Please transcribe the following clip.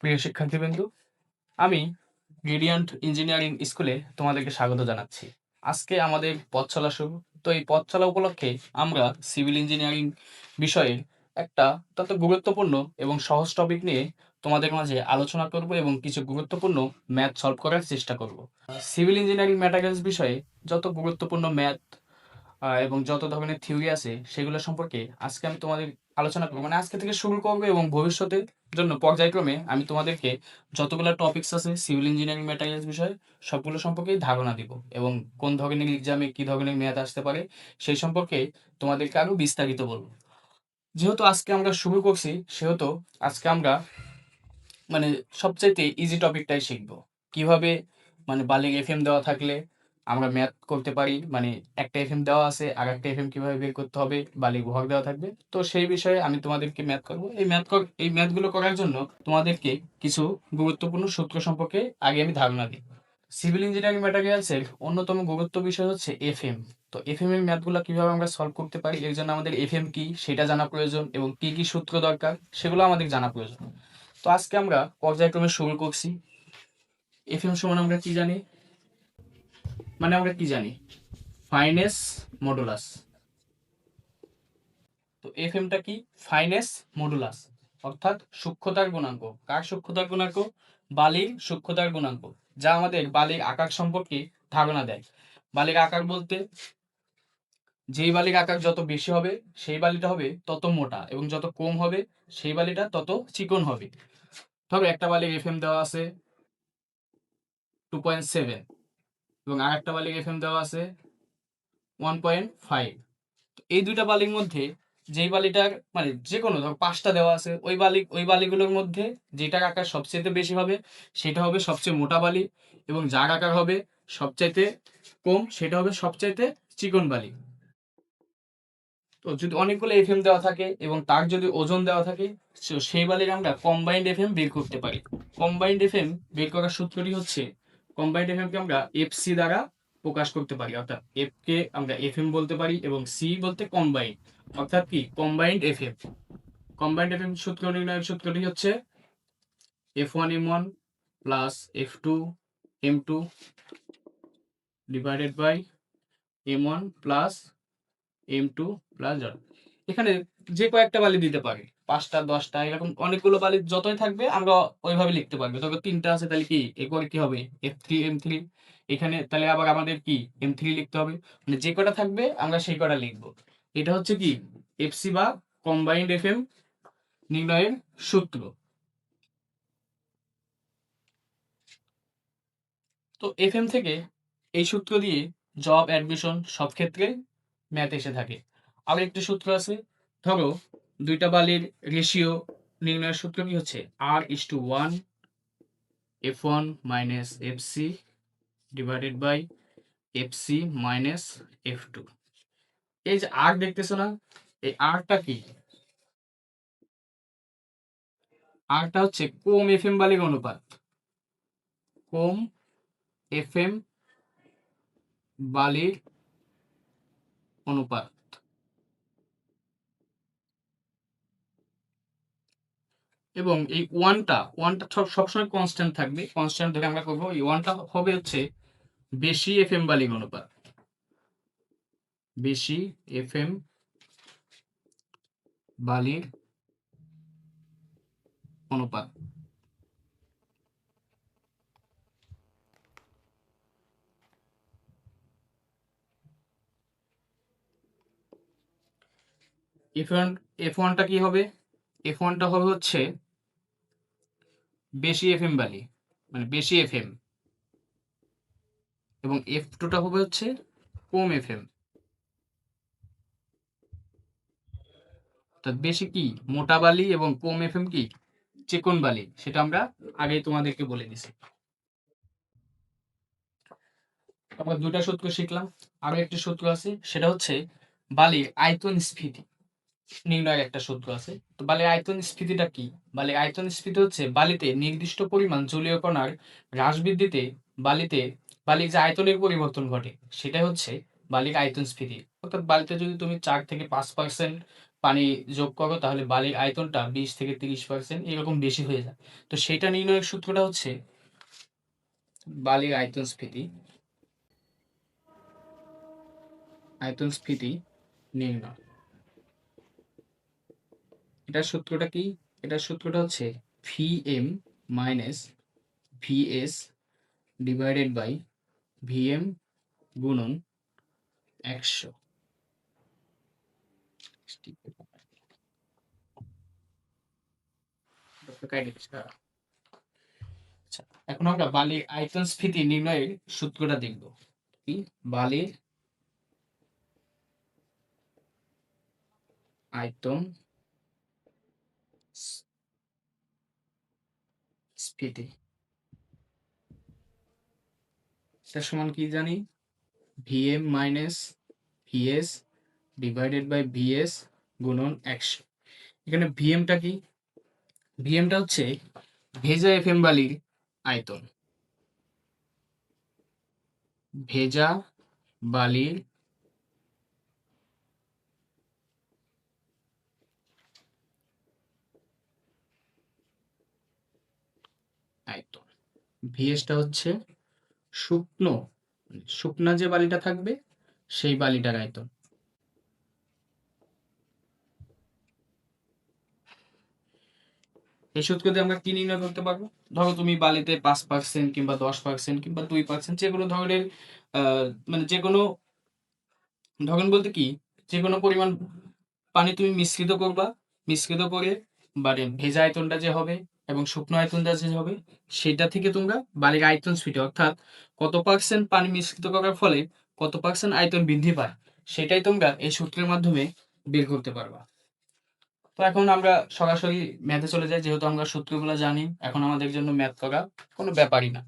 প্রিয় শিক্ষার্থীবৃন্দু, আমি radiant engineering স্কুলে তোমাদেরকে স্বাগত জানাচ্ছি। আজকে আমাদের পথ চলা শুরু। তো এই পথ চলা উপলক্ষে আমরা সিভিল ইঞ্জিনিয়ারিং বিষয়ে একটা অত্যন্ত গুরুত্বপূর্ণ এবং সহজ টপিক নিয়ে তোমাদের মাঝে আলোচনা করব এবং কিছু গুরুত্বপূর্ণ ম্যাথ সলভ করার চেষ্টা করব। সিভিল ইঞ্জিনিয়ারিং ম্যাটেরিয়ালস বিষয়ে যত গুরুত্বপূর্ণ ম্যাথ এবং যত ধরনের থিওরি আছে সেগুলো সম্পর্কে আজকে আমি তোমাদের আলোচনা করবো, মানে আজকে থেকে শুরু করবো এবং ভবিষ্যতের জন্য পর্যায়ক্রমে আমি তোমাদেরকে যতগুলো টপিকস আছে সিভিল ইঞ্জিনিয়ারিং ম্যাটেরিয়ালস বিষয়ে সবগুলো সম্পর্কেই ধারণা দিব এবং কোন ধরনের এক্সামে কি ধরনের ম্যাথ আসতে পারে সেই সম্পর্কে তোমাদেরকে আরো বিস্তারিত বলবো। যেহেতু আজকে আমরা শুরু করছি সেহেতু আজকে আমরা মানে সবচাইতে ইজি টপিকটাই শিখবো। কিভাবে মানে বালিক এফএম দেওয়া থাকলে আমরা ম্যাথ করতে পারি, মানে একটা এফএম দেওয়া আছে আর একটা এফএম কিভাবে বের করতে হবে, বালিক ভর দেওয়া থাকবে। তো সেই বিষয়ে আমি তোমাদেরকে ম্যাথ করবো। এই ম্যাথগুলো করার জন্য তোমাদেরকে কিছু গুরুত্বপূর্ণ সূত্র সম্পর্কে আগে আমি ধারণা দিই। সিভিল ইঞ্জিনিয়ারিং ম্যাটেরিয়ালসের অন্যতম গুরুত্ব বিষয় হচ্ছে এফএম। তো এফএম এর ম্যাথগুলো কিভাবে আমরা সলভ করতে পারি, এর জন্য আমাদের এফএম কি সেটা জানা প্রয়োজন এবং কি কি সূত্র দরকার সেগুলো আমাদের জানা প্রয়োজন। তো আজকে আমরা পর্যায়ক্রমে শুরু করছি। এফএম সমান আমরা কি জানি, মানে আমরা কি জানি, ফাইনেস মডুলাস। তো এফএমটা কি? ফাইনেস মডুলাস, অর্থাৎ সূক্ষ্মতার গুণাঙ্ক। কার সূক্ষ্মতার গুণাঙ্ক? বালির সূক্ষ্মতার গুণাঙ্ক, যা আমাদের বালির আকার সম্পর্কে ধারণা দেয়। বালির আকার বলতে যেই বালির আকার যত বেশি হবে সেই বালিটা হবে তত মোটা এবং যত কম হবে সেই বালিটা তত চিকন হবে। ধরো একটা বালির এফএম দেওয়া আছে 2.7 এবং আর একটা বালির এফএম দেওয়া আছে 1.5। এই দুইটা বালির মধ্যে যেই বালিটার মানে যে কোনো ধর 5টা দেওয়া আছে, ওই বালিগুলোর মধ্যে যেটার আকার সবচেয়ে বেশি হবে সেটা হবে সবচেয়ে মোটা বালি এবং যার আকার হবে সবচাইতে কম সেটা হবে সবচাইতে চিকন বালি। তো যদি অনেকগুলো এফএম দেওয়া থাকে এবং তার যদি ওজন দেওয়া থাকে সেই বালির আমরা কম্বাইন্ড এফএম বের করতে পারি। কম্বাইন্ড এফএম বের করার সূত্রটি হচ্ছে, কম্বাইন্ড এফএম কে আমরা এফসি দ্বারা প্রকাশ করতে পারি, অর্থাৎ এফ কে আমরা এফএম বলতে পারি এবং সি বলতে কম্বাইন্ড, অর্থাৎ কি কম্বাইন্ড এফএম। কম্বাইন্ড এফএম সূত্র নির্ণয়ের সূত্রটি হচ্ছে F1 M1 plus F2 M2 divided by M1 plus M2 plus Z। এখানে যে কয়েকটা বালি দিতে পারে, 5টা 10টা এরকম অনেকগুলো বালি যতই থাকবে আমরা ওইভাবে লিখতে পারবো। তবে 3টা আছে তাহলে কি এরপরে কি হবে F3 M3। এখানে তাহলে আবার আমাদের কি M3 লিখতে হবে, মানে যে কটা থাকবে আমরা সেই কটা লিখবো। এটা হচ্ছে কি এফসি বা কম্বাইন্ড এফএম নির্ণয়ের সূত্র। তো এফএম থেকে এই সূত্র দিয়ে জব অ্যাডমিশন সব ক্ষেত্রে ম্যাথ এসে থাকে। আরো একটি সূত্র আছে, ধরো দুইটা বালির রেশিও নির্ণয়ের সূত্র কি হচ্ছে R:1 F1 minus Fc divided by Fc minus F2। এই যে আর দেখতেছো না, এই আরটা কি? আরটা হচ্ছে কম এফএম বালির অনুপাত, কম এফএম বালির অনুপাত। এবং এই ওয়ানটা সবসময় কনস্ট্যান্ট থাকবে, কনস্ট্যান্ট ধরে আমরা করবো। এই ওয়ানটা হবে হচ্ছে বেশি এফএম বালির অনুপাত, বেশি এফএম বালির অনুপাত। এফ ওয়ানটা কি হবে? এফ ওয়ানটা হবে হচ্ছে বেশি এফএম বালি, মানে বেশি এফএম, এবং F2টা হবে হচ্ছে কম এফএম। অর্থাৎ বেশি কি মোটা বালি এবং কম এফএম কি চিকন বালি, সেটা আমরা আগেই তোমাদেরকে বলে দিছি। আমরা দুটা সূত্র শিখলাম, আরো একটি সূত্র আছে সেটা হচ্ছে বালির আয়তন স্ফীতি নির্ণয়ের একটা সূত্র আছে। তো বালির আয়তন স্ফীতিটা কি? বালির আয়তন স্ফীতি হচ্ছে বালিতে নির্দিষ্ট পরিমাণ জলীয় কণার হ্রাস বৃদ্ধিতে বালিতে বালির যে আয়তনের পরিবর্তন ঘটে সেটা হচ্ছে বালির আয়তন স্ফীতি। অর্থাৎ বালিতে যদি তুমি 4 থেকে 5% পানি যোগ করো তাহলে বালির আয়তনটা 20 থেকে 30% এরকম বেশি হয়ে যায়। তো সেটা নির্ণয়ের সূত্রটা হচ্ছে বালির আয়তন স্ফীতি নির্ণয়। এটার সূত্রটা কি? এটার সূত্রটা হচ্ছে Vm minus Vs divided by Vm গুণন 100। আচ্ছা, এখন আমরা বালির আয়তন স্ফীতি নির্ণয়ের সূত্রটা দেখব। কি? বালির আয়তন স্ফীতি এটা সমান কি জানি? Vm minus Vs divided by Vs গুণন 100। এখানে Vmটা কি? Vmটা হচ্ছে ভেজা এফএম বালির আয়তন। ভেজা বালির আয়তন। ভিএসটা হচ্ছে শুকনো শুকনা যে বালিটা থাকবে সেই বালিটার আয়তন। এই সূত্র দিয়ে আমরা কি নির্ণয় করতে পারবো? ধরো তুমি বালিতে 5% কিংবা 10% কিংবা 2% যে কোনো ধরনের মানে যে কোনো ধরন বলতে কি, যে কোনো পরিমাণ পানি তুমি মিশ্রিত করবা। মিশ্রিত করে ভেজা আয়তনটা যে হবে এবং শুকনো আয়তনটা যে হবে সেটা থেকে তোমরা বালির আয়তন স্ফীতি অর্থাৎ কত পার্সেন্ট পানি মিশ্রিত করার ফলে কত পার্সেন্ট আয়তন বৃদ্ধি পায় সেটাই তোমরা এই সূত্রের মাধ্যমে বের করতে পারবা। তো এখন আমরা সরাসরি ম্যাথে চলে যাই, যেহেতু আমরা সূত্রগুলো জানি, এখন আমাদের জন্য ম্যাথ করা কোনো ব্যাপারই না।